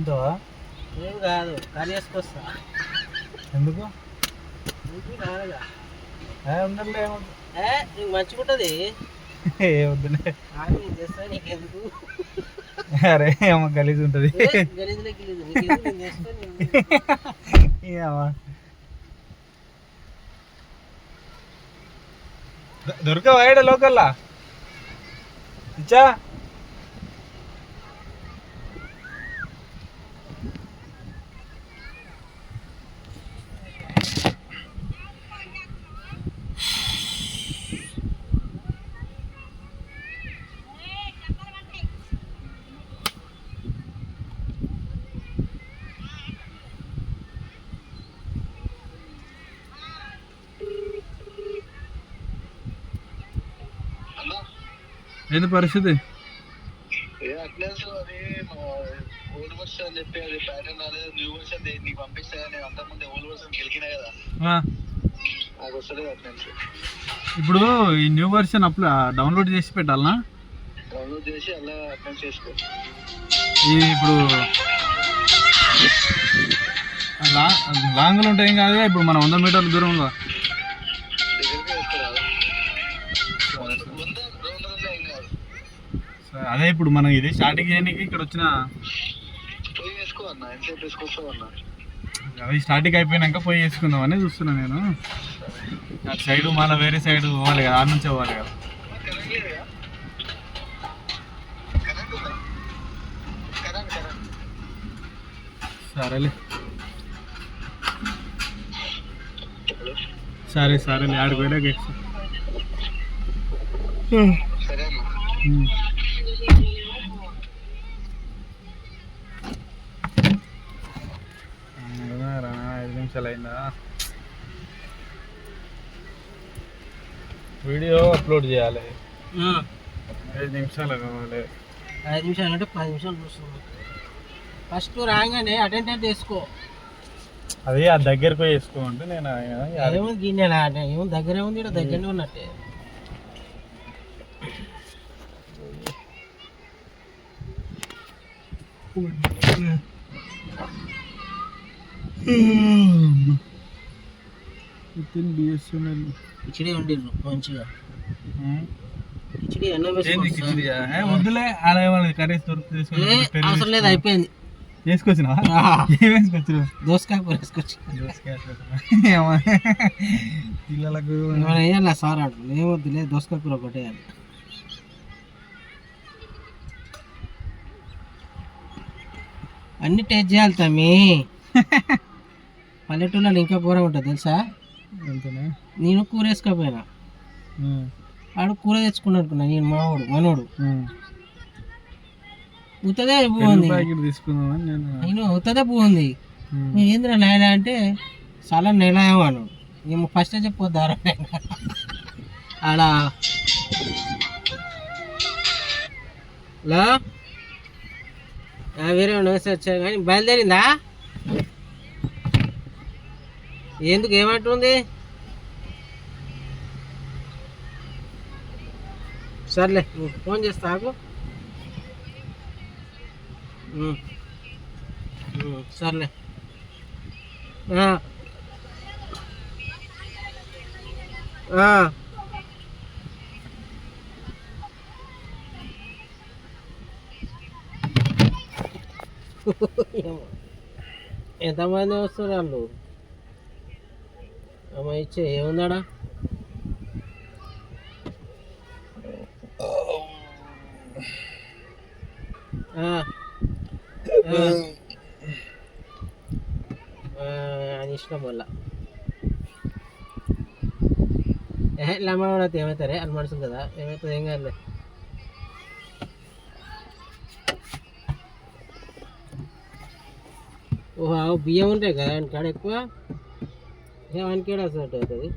తింటావా? ఏం కాదు, కర్రీ వేసుకొస్తా. ఎందుకు? రాదుగా ఉందండి, నీకు మంచిగుంటది. వద్దులే. నేను చేస్తా, నీకెందుకు? అరే అమ్మ గలీజ్ ఉంటుంది. గలీజులే దొరకవా ఈడ లోకల్లా? ఇచ్చా ఏంది పరిస్థితి? ఇప్పుడు ఈ న్యూ వర్షన్ అప్పుడు డౌన్లోడ్ చేసి పెట్టాలనా? డౌన్లోడ్ చేసి అలా అప్లోడ్ చేసుకో. ఇప్పుడు లాంగ్లో ఉంటాయి కాదు, ఇప్పుడు మన 100 మీటర్ల దూరంలో. అదే ఇప్పుడు మనం ఇది స్టార్టింగ్ చేయడానికి ఇక్కడ వచ్చిన అవి స్టార్టింగ్ అయిపోయినాక పోయి వేసుకుందామని చూస్తున్నా నేను. అటు సైడు మళ్ళీ వేరే సైడ్ పోవాలి కదా, ఆ నుంచి పోవాలి కదా. సరేలే సరేలే ఆడికి పోయినాక 5 నిమిషాలు అయిందా? వీడియో అప్లోడ్ చేయాలి, 5 నిమిషాలు కావాలి. 5 నిమిషాలు అంటే 10 నిమిషాలు చూస్తున్నాం. ఫస్ట్ రాగానే అటెండెంట్ చేసుకో. అది ఆ దగ్గరకు వేసుకోమంటే నేను ఏమో గిన్నెలా ఏమో దగ్గరే ఉంది, దగ్గరనే ఉన్నట్టే. కిచిడి వండిర్రు మంచిగా. కిచిడి వద్దులే, కర్రీస్ దొరుకుతుంది. అవసరం లేదు, అయిపోయింది. వేసుకొచ్చినా వేసుకొచ్చు, దోసకాయ కూర వేసుకొచ్చి. పిల్లలకు వేయాలి సార్ ఆడు, ఏమొద్దులే దోసకాయ కూర ఒకటే. అన్ని టేస్ట్ చేయాలి తమ్మి. పల్లెటూళ్ళలో ఇంకా కూర ఉంటుంది తెలుసా? నేను కూర వేసుకోపోయినా, ఆడు కూర తెచ్చుకుని అనుకున్నా. నేను మనోడు ఉత్తదే బాగుంది, నేను ఉత్తదే బాగుంది. నువ్వు ఏంద్రా నాయన అంటే చాలా నెలవాను. మేము ఫస్ట్ చెప్పొద్దారా ఆడ వేరే వచ్చారు కానీ బయలుదేరిందా? ఎందుకు ఏమంటుంది? సర్లే ఫోన్ చేస్తా ఆకు. సర్లే ఎంతమంది వస్తారు వాళ్ళు? అమ్మ ఇచ్చే ఏముందాడా? అని ఇష్టం వల్ల లమ్మ అయితే ఏమవుతారే అని మనసు కదా, ఏమవుతుంది ఏం కాదులే. ఓహో బియ్యం ఉంటాయి కదా కాడ ఎక్కువ, ఏమనికేడా అవుతుంది.